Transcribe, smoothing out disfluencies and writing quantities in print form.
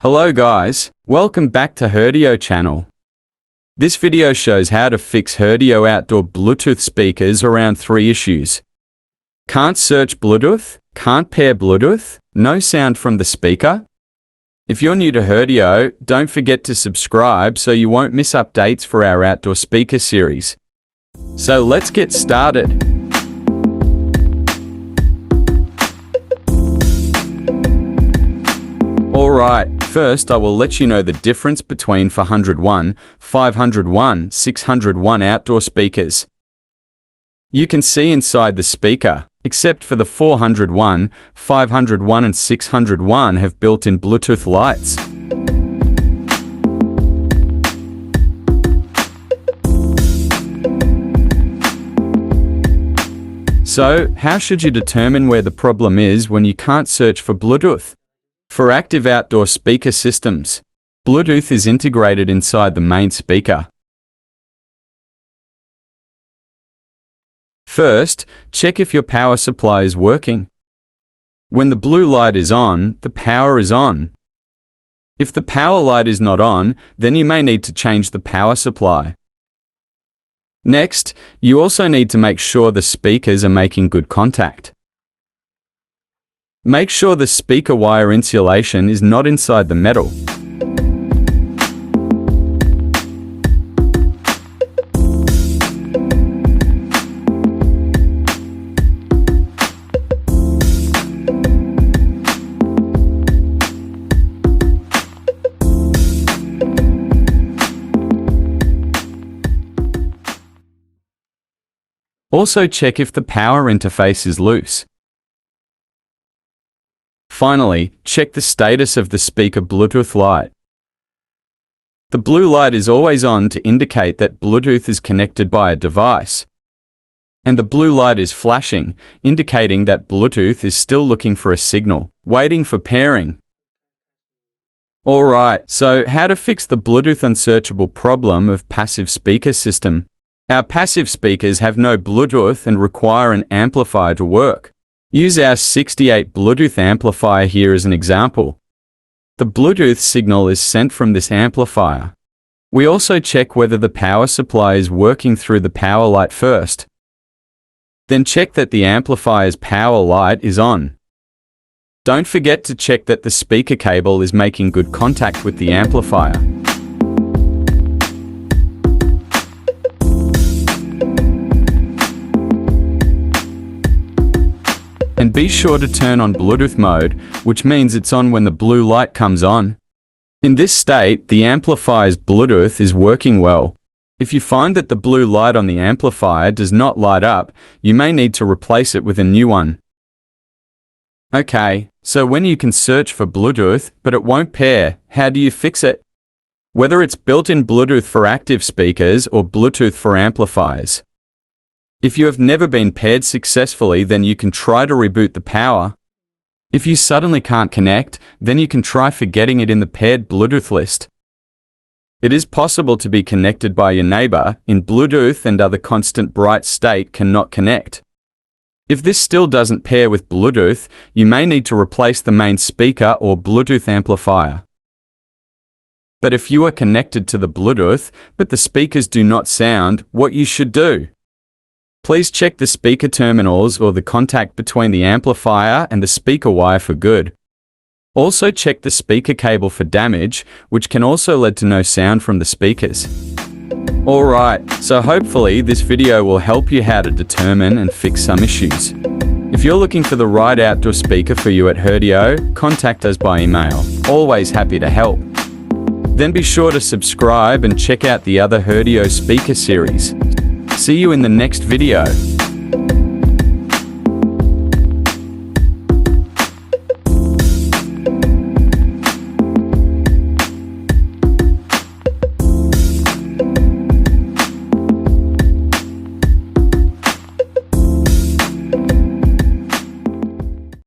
Hello guys, welcome back to Herdio channel. This video shows how to fix Herdio outdoor Bluetooth speakers around 3 issues. Can't search Bluetooth, can't pair Bluetooth, no sound from the speaker. If you're new to Herdio, don't forget to subscribe so you won't miss updates for our outdoor speaker series. So let's get started. Alright, first I will let you know the difference between 401, 501, 601 outdoor speakers. You can see inside the speaker, except for the 401, 501 and 601 have built-in Bluetooth lights. So, how should you determine where the problem is when you can't search for Bluetooth? For active outdoor speaker systems, Bluetooth is integrated inside the main speaker. First, check if your power supply is working. When the blue light is on, the power is on. If the power light is not on, then you may need to change the power supply. Next, you also need to make sure the speakers are making good contact. Make sure the speaker wire insulation is not inside the metal. Also check if the power interface is loose. Finally, check the status of the speaker Bluetooth light. The blue light is always on to indicate that Bluetooth is connected by a device. And the blue light is flashing, indicating that Bluetooth is still looking for a signal, waiting for pairing. Alright, so how to fix the Bluetooth unsearchable problem of passive speaker system? Our passive speakers have no Bluetooth and require an amplifier to work. Use our 68 Bluetooth amplifier here as an example. The Bluetooth signal is sent from this amplifier. We also check whether the power supply is working through the power light first. Then check that the amplifier's power light is on. Don't forget to check that the speaker cable is making good contact with the amplifier. And be sure to turn on Bluetooth mode, which means it's on when the blue light comes on. In this state, the amplifier's Bluetooth is working well. If you find that the blue light on the amplifier does not light up, you may need to replace it with a new one. Okay, so when you can search for Bluetooth, but it won't pair, how do you fix it? Whether it's built-in Bluetooth for active speakers or Bluetooth for amplifiers. If you have never been paired successfully, then you can try to reboot the power. If you suddenly can't connect, then you can try forgetting it in the paired Bluetooth list. It is possible to be connected by your neighbor in Bluetooth and other constant bright state cannot connect. If this still doesn't pair with Bluetooth, you may need to replace the main speaker or Bluetooth amplifier. But if you are connected to the Bluetooth, but the speakers do not sound, what you should do? Please check the speaker terminals or the contact between the amplifier and the speaker wire for good. Also check the speaker cable for damage, which can also lead to no sound from the speakers. Alright, so hopefully this video will help you how to determine and fix some issues. If you're looking for the right outdoor speaker for you at Herdio, contact us by email. Always happy to help. Then be sure to subscribe and check out the other Herdio speaker series. See you in the next video.